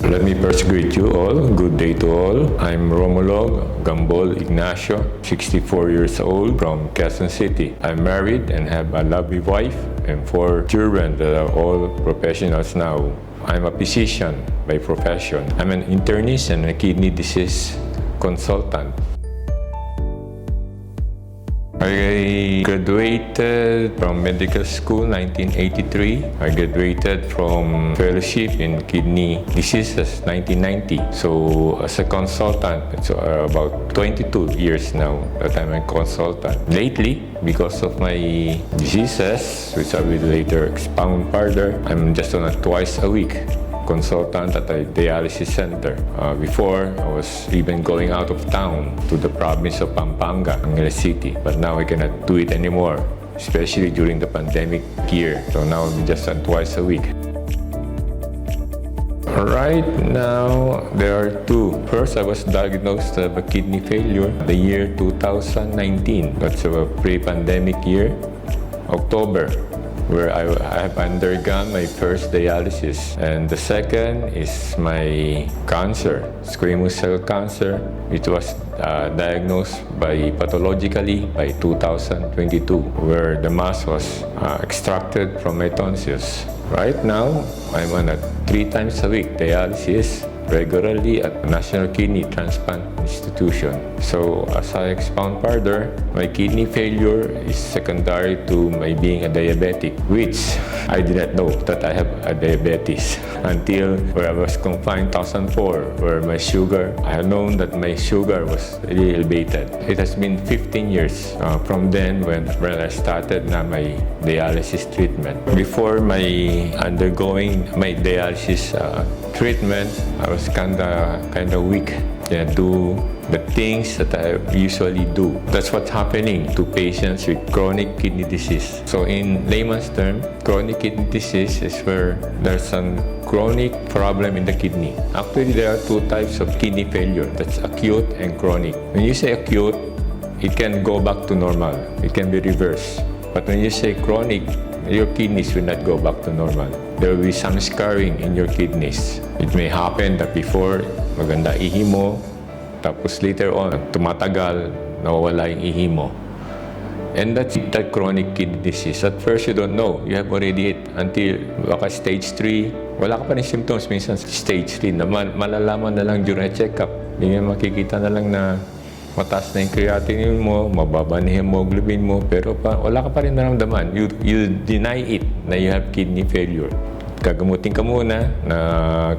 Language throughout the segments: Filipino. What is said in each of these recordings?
Let me first greet you all. Good day to all. I'm Romy Ignacio, 64 years old from Quezon City. I'm married and have a lovely wife and 4 children that are all professionals now. I'm a physician by profession. I'm an internist and a kidney disease consultant. I graduated from medical school 1983. I graduated from fellowship in kidney diseases 1990. So as a consultant, it's about 22 years now that I'm a consultant. Lately, because of my diseases, which I will later expound further, I'm just on a twice a week consultant at a dialysis center. Before, I was even going out of town to the province of Pampanga, Angeles City. But now I cannot do it anymore, especially during the pandemic year. So now I'm just on twice a week. Right now, there are two. First, I was diagnosed with a kidney failure the year 2019. That's a pre-pandemic year, October, where I have undergone my first dialysis. And the second is my cancer, squamous cell cancer, which was diagnosed pathologically by 2022, where the mass was extracted from my tonsils. Right now, I'm on a 3 times a week dialysis regularly at National Kidney Transplant Institution. So as I expound further, my kidney failure is secondary to my being a diabetic, which I did not know that I have a diabetes until where I was confined 2004, where my sugar, I had known that my sugar was really elevated. It has been 15 years from then when I started my dialysis treatment. Before my undergoing my dialysis treatment, I was kind of weak. Do the things that I usually do. That's what's happening to patients with chronic kidney disease. So in layman's term, chronic kidney disease is where there's a chronic problem in the kidney. Actually, there are 2 types of kidney failure. That's acute and chronic. When you say acute, it can go back to normal. It can be reversed. But when you say chronic, your kidneys will not go back to normal. There will be some scarring in your kidneys. It may happen that before, maganda ihi mo, tapos later on, tumatagal, nawawala yung ihi mo. And that's that chronic kidney disease. At first, you don't know. You have already it until baka stage 3. Wala ka pa rin symptoms. Minsan stage 3 na malalaman na lang during a check-up. Hindi nga makikita na lang na mataas na yung creatinine mo, mababa na yung hemoglobin mo, pero wala ka pa rin naramdaman. You deny it na you have kidney failure. Gagamutin ka muna na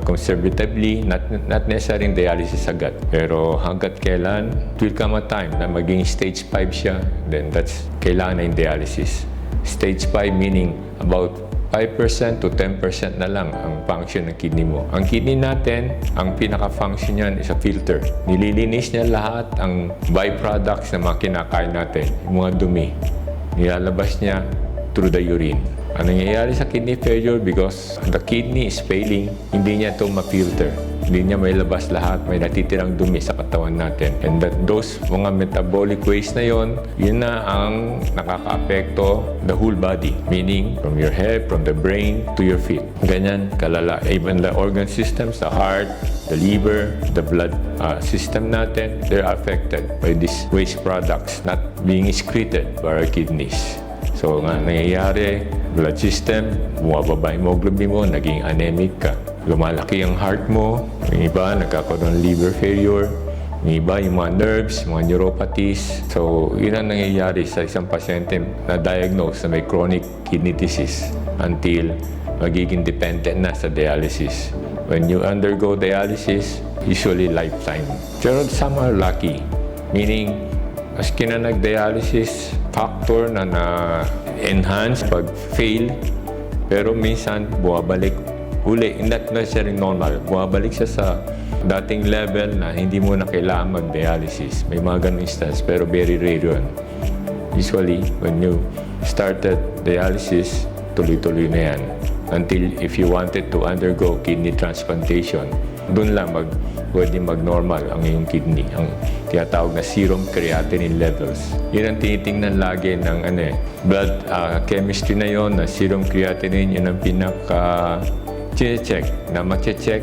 conservatively, not necessarily dialysis agad. Pero hanggat kailan, will come a time na maging stage 5 siya, then that's kailangan na yung dialysis. Stage 5 meaning about 5% to 10% na lang ang function ng kidney mo. Ang kidney natin, ang pinaka-function niyan is a filter. Nililinis niya lahat ang byproducts na mga kinakain natin, yung mga dumi. Nilalabas niya through the urine. Ang nangyayari sa kidney failure because the kidney is failing, hindi niya ito ma-filter. Hindi niya may labas lahat, may natitirang dumi sa katawan natin. And those mga metabolic waste na yon, yun na ang nakaka-apekto the whole body. Meaning, from your head, from the brain, to your feet. Ganyan, kalala. Even the organ systems, the heart, the liver, the blood system natin, they're affected by these waste products not being excreted by our kidneys. So, nga nangyayari, blood system, bumababa yung hemoglobin mo, naging anemic ka. Lumalaki ang heart mo, yung iba nagkakaroon ng liver failure, yung iba yung mga nerves, mga neuropathies. So, yun ang nangyayari sa isang pasyente na diagnose na may chronic kidney disease until magiging dependent na sa dialysis. When you undergo dialysis, usually lifetime. Pero some are lucky, meaning maski na nag-dialysis, factor na na-enhance pag-fail, pero minsan bumabalik uli, not necessarily normal. Bumabalik siya sa dating level na hindi mo na kailangan mag-dialysis. May mga ganung instance, pero very rare yun. Usually, when you started dialysis, tuloy-tuloy na yan. Until if you wanted to undergo kidney transplantation, doon lang pwede mag-normal ang iyong kidney, ang tinatawag na serum creatinine levels. Yun ang tinitingnan lagi ng blood chemistry na yon, na serum creatinine, yun ang pinaka-check, na ma-check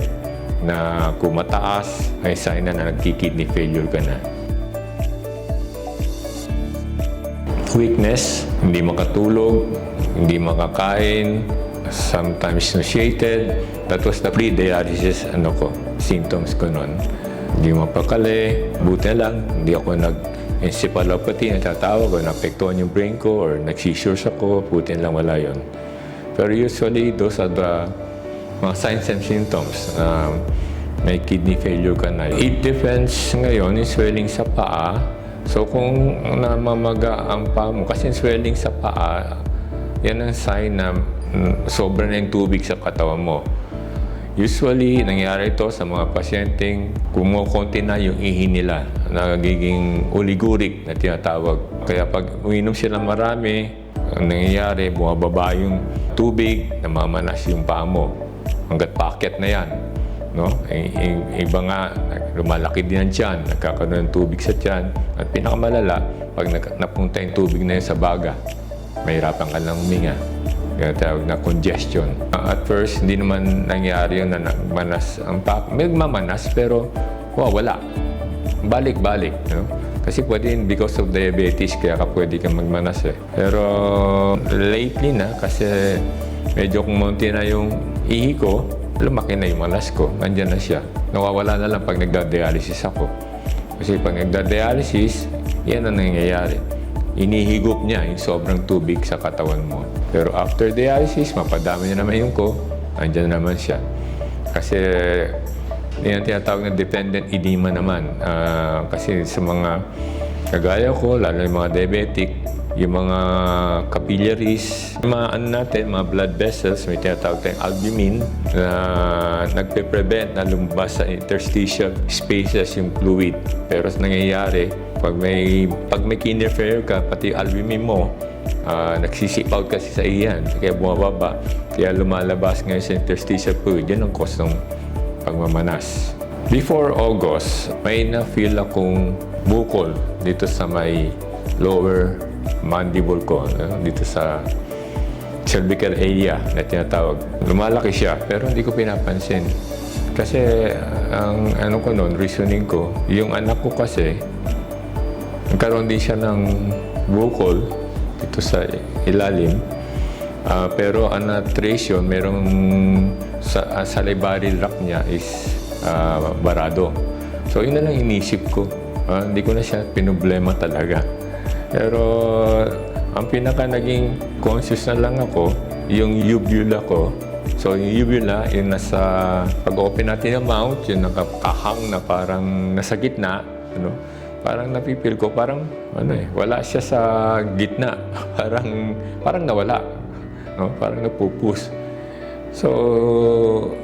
na kung mataas, ay sign na nagki-kidney failure ka na. Weakness, hindi makatulog, hindi makakain, sometimes nauseated. That was the pre-dialysis symptoms ko noon. Hindi mapakali, buti lang, hindi ako nag-encephalopathy, natatawag o naapektuhan yung brain ko or nag-seizures ako, buti lang wala yon. Pero usually, those are the mga signs and symptoms na may kidney failure ka na. It depends ngayon yung swelling sa paa. So kung namamaga ang paa mo, kasi swelling sa paa, yan ang sign na sobra na yung tubig sa katawan mo. Usually, nangyari ito sa mga pasyenteng kumukonti na yung ihi nila, nagiging oliguric na tinatawag. Kaya pag uminom sila marami, ang nangyayari, bumababa yung tubig, namamanas yung paa mo. Hanggat paakyat na yan. No? Iba nga, lumalaki din ang tiyan, nagkakaroon ng tubig sa tiyan. At pinakamalala, pag napunta yung tubig na yun sa baga, mahirapan ka lang huminga. Kaya tawag na congestion. At first, hindi naman nangyari yun na nagmanas ang paa. May mamanas, pero wala. Balik-balik. No? Kasi pwede because of diabetes, kaya pwede kang magmanas eh. Pero lately na, kasi medyo kumunti na yung ihi ko, lumaki na yung malas ko, nandiyan na siya. Nawawala na lang pag nagda-dialysis ako. Kasi pag nagda-dialysis, yan ang nangyayari. Inihigop niya yung sobrang tubig sa katawan mo. Pero after dialysis, mapadami na naman yung ko, nandiyan naman siya. Kasi yan tinatawag na dependent edema naman. Kasi sa mga kagaya ko, lalo yung mga diabetic, yung mga capillaries, yung mga blood vessels, may tinatawag tayong albumin na nagpe-prevent na lumabas sa interstitial spaces yung fluid. Pero nangyayari, pag may kidney-failure ka, pati yung albumin mo, nagsisip out kasi sa iyan, kaya bumababa. Kaya lumalabas ngayon sa interstitial fluid, yan ang cause ng pagmamanas. Before August, may na-feel akong bukol dito sa may lower mandible ko, dito sa cervical area na tinatawag. Lumalaki siya, pero hindi ko pinapansin. Kasi ang reasoning ko, yung anak ko kasi, nagkaroon din siya ng bukol dito sa ilalim. Pero ang natration, merong salivary tract niya is barado. So, yun na lang inisip ko. Hindi ko na siya pinoblema talaga. Pero ang pinaka naging conscious na lang ako, yung uvula ko. So yung uvula, yung nasa, pag-open natin yung mouth, yung nakakahang na parang nasa gitna, parang napipil ko, parang wala siya sa gitna. parang nawala. No? Parang napupus. So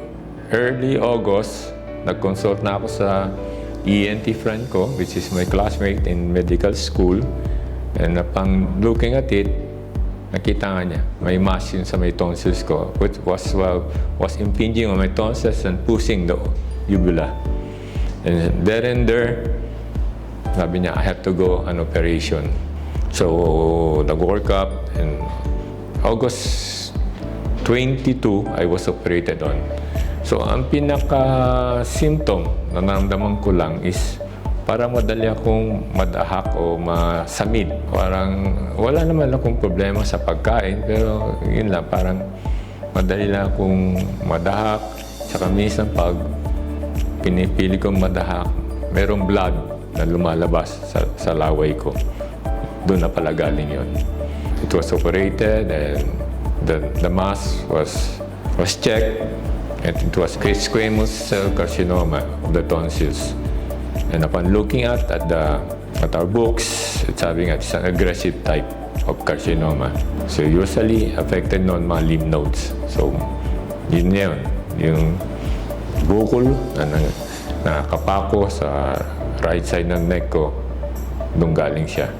early August, nag-consult na ako sa ENT friend ko, which is my classmate in medical school. And upon looking at it, nakita nga niya, may mass yun sa may tonsils ko, which was impinging on my tonsils and pushing the uvula. And there, sabi niya, I have to go on operation. So, nag-work up, and August 22, I was operated on. So, ang pinaka-symptom na naramdaman ko lang is parang madali akong madahak o masamid. Parang wala naman akong problema sa pagkain, pero yun lang, parang madali lang akong madahak. Tsaka minsan pag pinipili kong madahak, merong blood na lumalabas sa laway ko. Doon na pala galing yun. It was operated and the mass was checked, and it was squamous cell carcinoma of the tonsils. And upon looking at our books, it's having it's an aggressive type of carcinoma. So usually affected non mga lymph nodes. So yun yung bukol na nakapako sa right side ng neck ko, doon galing siya.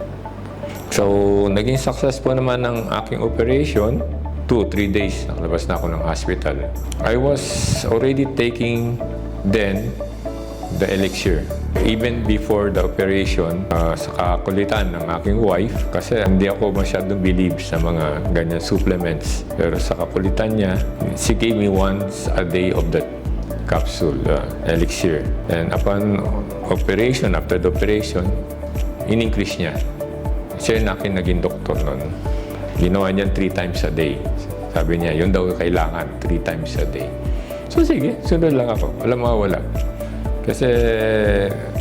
So naging successful naman ang aking operation. 2-3 days, nakalabas na ako ng hospital. I was already taking then the Elixir. Even before the operation, sa kakulitan ng aking wife, kasi hindi ako masyadong believe sa mga ganyan supplements. Pero sa kakulitan niya, she gave me once a day of that capsule, Elixir. And upon operation, after the operation, in-increase niya. Siya yung aking naging doktor noon. Ginawa niya 3 times a day. Sabi niya, yun daw kailangan, 3 times a day. So sige, sunod lang ako. Walang mawala. Kasi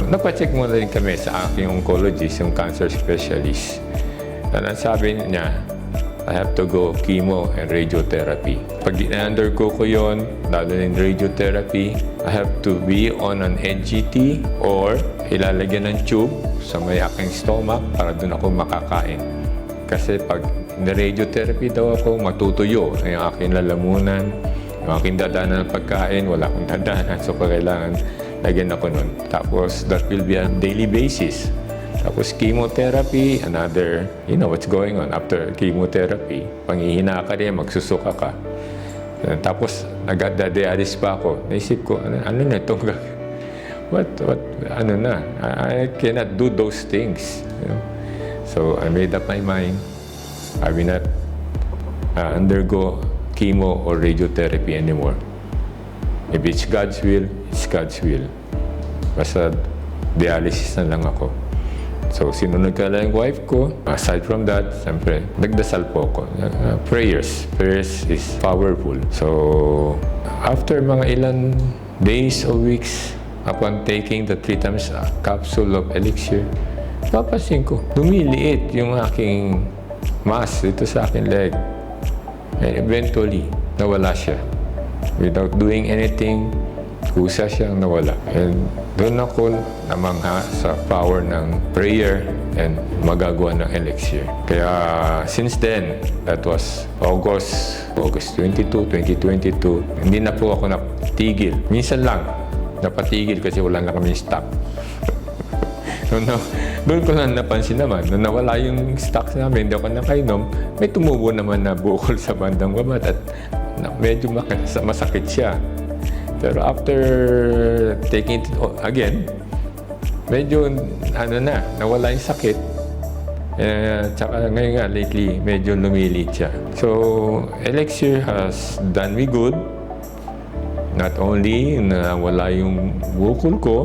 napacheck muna rin kami sa aking oncologist, yung cancer specialist. And ang sabi niya, I have to go chemo and radiotherapy. Pag i-undergo ko yun, lalo ng radiotherapy, I have to be on an NGT or ilalagyan ng tube sa may aking stomach para doon ako makakain. Kasi pag radiotherapy daw ako, matutuyo yung aking lalamunan, yung aking dadanan ng pagkain, wala akong dadanan. So kailangan lagyan ako nun. Tapos that will be on daily basis. Tapos chemotherapy, another, you know what's going on after chemotherapy. Panghihina ka rin, magsusuka ka. Tapos nag-dialysis pa ako. Naisip ko, ano na ito? Ano na? I cannot do those things. You know? So I made up my mind. I will not undergo chemo or radiotherapy anymore. If it's God's will, it's God's will. Basta dialysis na lang ako. So, sinunod ka lang yung wife ko. Aside from that, siyempre, nagdasal po ako. Prayers. Prayers is powerful. So, after mga ilan days or weeks, upon taking the 3 times capsule of Elixir, papasin ko, lumiliit yung aking mass dito sa aking leg. And eventually, nawala siya. Without doing anything, kusa siyang nawala. And doon ako namangha sa power ng prayer and magagawa ng Elixir. Kaya since then, that was August 22, 2022, hindi na po ako napatigil. Minsan lang napatigil kasi wala na kami stock. Doon ko lang napansin naman, nung nawala yung stock namin, hindi ako nakainom, may tumubo naman na bukol sa bandang babat at medyo masakit siya. Pero after taking it again, medyo nawala yung sakit. Tsaka ngayon nga, lately, medyo lumilit siya. So, Elixir has done me good. Not only na wala yung bukol ko,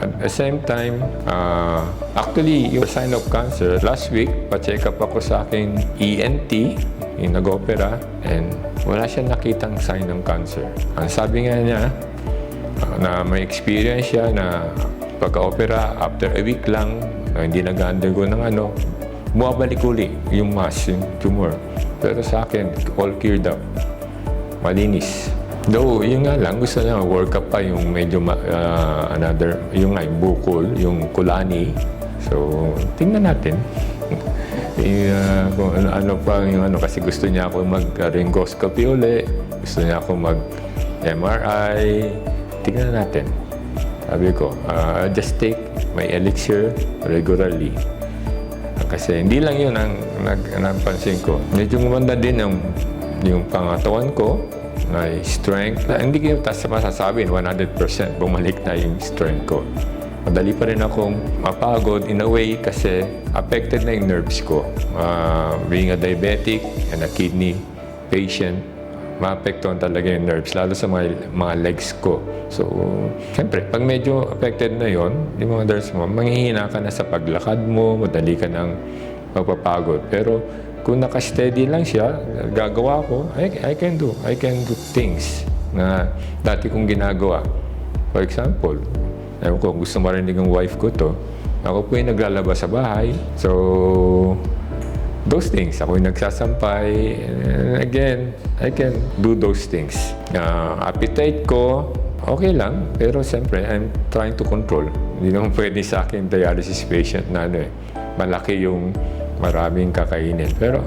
at the same time, actually, yung sign of cancer, last week, pa-check up ako sa aking ENT, yung nag-opera, and wala siya nakitang sign ng cancer. Ang sabi nga niya, na may experience siya na pagka-opera, after a week lang, na hindi nag-undergo ng bumabalik uli yung mass, yung tumor. Pero sa akin, all cleared up. Malinis. Though, yun nga lang, gusto niya work up pa yung medyo yung bukol, yung kulani. So, tingnan natin. Kung ano pa yung kasi gusto niya ako mag-laryngoscopy uli, gusto niya ako mag-MRI. Tingnan natin. Sabi ko, just take my Elixir regularly. Kasi hindi lang yun ang napansin ko. Medyo gumanda din yung pangatawan ko, may strength. Hindi ko masasabi 100% bumalik na yung strength ko. Madali pa rin akong mapagod in a way kasi affected na yung nerves ko. Being a diabetic and a kidney patient, maapektuhan talaga yung nerves, lalo sa mga legs ko. So, siyempre, pag medyo affected na yon, yung mga nerves mo, manghihina ka na sa paglakad mo, madali ka nang mapapagod. Pero kung naka-steady lang siya, gagawa ko, I can do things na dati kong ginagawa. For example, ewan ko, gusto marinig ng wife ko to, ako po yung naglalabas sa bahay. So, those things, ako yung nagsasampay. And again, I can do those things. Appetite ko, okay lang. Pero siyempre, I'm trying to control. Hindi naman pwede sa akin dialysis patient na malaki yung maraming kakainin. Pero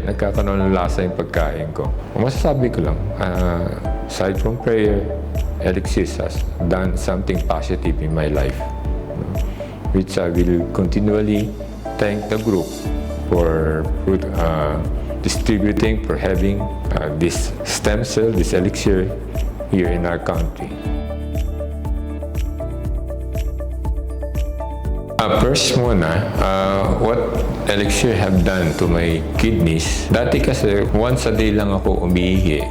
nagkakaroon ng lasa yung pagkain ko. Masasabi ko lang, aside from prayer, Elixir has done something positive in my life, which I will continually thank the group for distributing, for having this stem cell, this Elixir here in our country. First muna, what Elixir have done to my kidneys. Dati kasi once a day lang ako umiihi.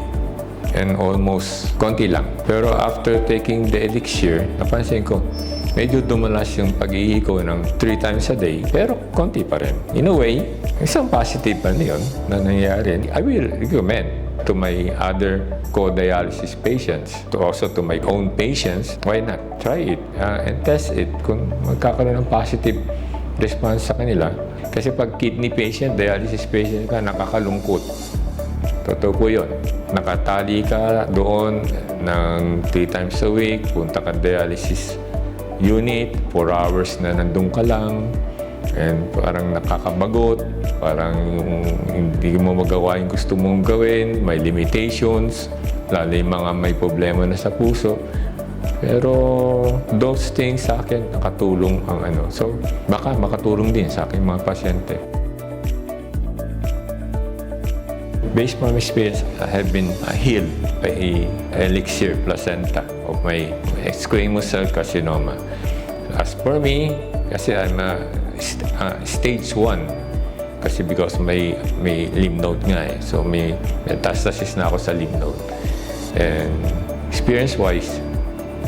and almost konti lang. Pero after taking the Elixir, napansin ko, medyo dumalas yung pag-ihi ko ng 3 times a day, pero konti pa rin. In a way, isang positive pa yun na nangyayari. I will recommend to my other co-dialysis patients, also to my own patients, why not? Try it and test it kung magkakaroon ng positive response sa kanila. Kasi pag kidney patient, dialysis patient ka, nakakalungkot. Totoo po yun. Nakatali ka doon ng 3 times a week, punta ka dialysis unit, 4 hours na nandun ka lang, and parang nakakabagot, parang hindi mo magawa yung gusto mong gawin, may limitations, lalo yung mga may problema na sa puso. Pero those things sa akin nakatulong ang ano. So baka makatulong din sa aking mga pasyente. Based on my experience, I have been healed by Elixir Placenta of my squamous cell carcinoma. As for me, kasi I'm stage 1. Kasi because may lymph node nga eh. So may metastasis na ako sa lymph node. And experience-wise,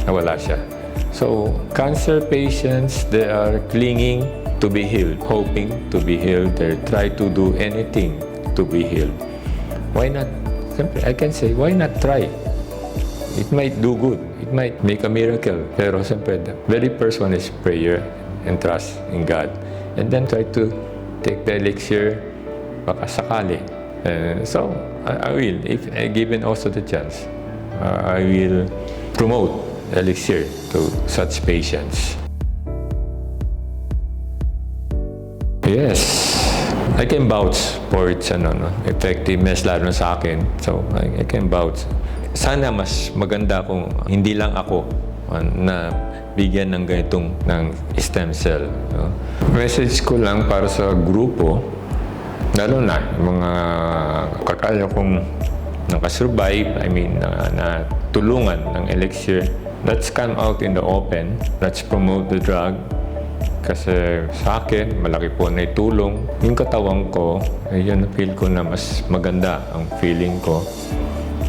nawala siya. So cancer patients, they are clinging to be healed, hoping to be healed. They try to do anything to be healed. Why not? I can say, why not try? It might do good. It might make a miracle. Pero siyempre, the very first one is prayer and trust in God. And then try to take the elixir, baka sakali. So, I will, if given also the chance, I will promote elixir to such patients. Yes. I can vouch for its effectiveness lalo sa akin. So, I can vouch. Sana mas maganda kung hindi lang ako na bigyan ng ganitong ng stem cell. No? Message ko lang para sa grupo, lalo na mga kakaya kong nakasurvive, na tulungan ng Elixir. Let's come out in the open. Let's promote the drug. Kasi sa akin, malaki po na itulong. Yung katawan ko, yun, feel ko na mas maganda ang feeling ko.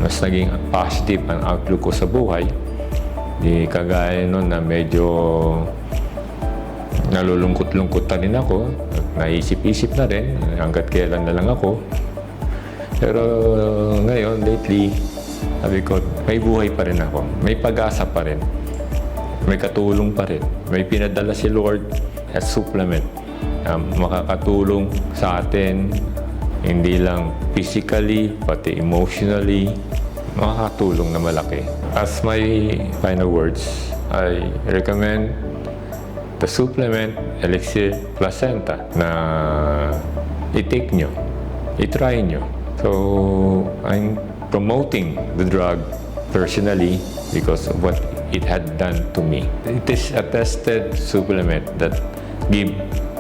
Mas naging positive ang outlook ko sa buhay. Di kagaya nun na medyo nalulungkot-lungkot na rin ako. Naisip-isip na rin hanggat kailan na lang ako. Pero ngayon, lately, sabi ko, may buhay pa rin ako. May pag-asa pa rin. May katulong pa rin. May pinadala si Lord as supplement. Makakatulong sa atin, hindi lang physically, pati emotionally, makakatulong na malaki. As my final words, I recommend the supplement Elixir Placenta na i-take nyo, i-try nyo. So, I'm promoting the drug personally because of what it had done to me. It is a tested supplement that give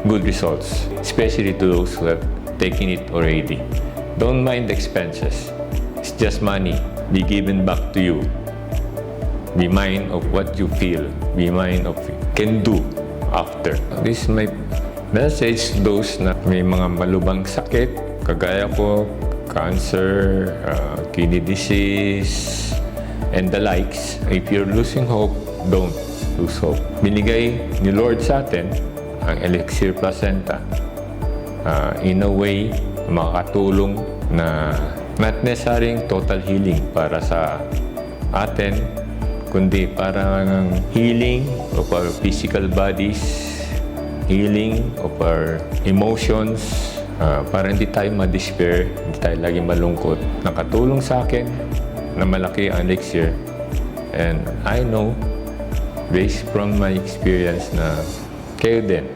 good results, especially to those who have taken it already. Don't mind the expenses. It's just money. Be given back to you. Be mind of what you feel. Be mind of what you can do after. This is my message to those na may mga malubhang sakit, kagaya ko, cancer, kidney disease, and the likes. If you're losing hope, don't lose hope. Binigay ni Lord sa atin ang Elixir Placenta in a way makatulong na not necessarily total healing para sa atin, kundi parang healing of our physical bodies, healing of our emotions, para hindi tayo ma-despair, hindi tayo lagi malungkot. Nakatulong sa akin na malaki ang Elixir. And I know, based from my experience, na kayo din,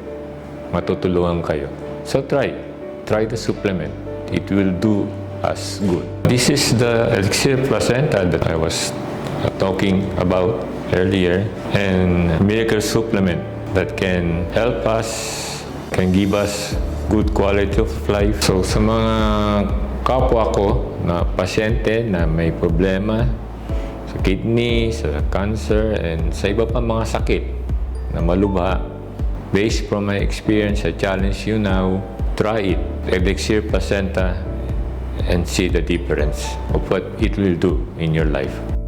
matutulungan kayo. So try the supplement. It will do us good. This is the Elixir Placenta that I was talking about earlier, and miracle supplement that can help us, can give us good quality of life. So sa mga kapwa ko na pasyente na may problema sa kidney, sa cancer, and sa iba pa mga sakit na malubha, based from my experience, I challenge you now, try it. Elixir Placenta and see the difference of what it will do in your life.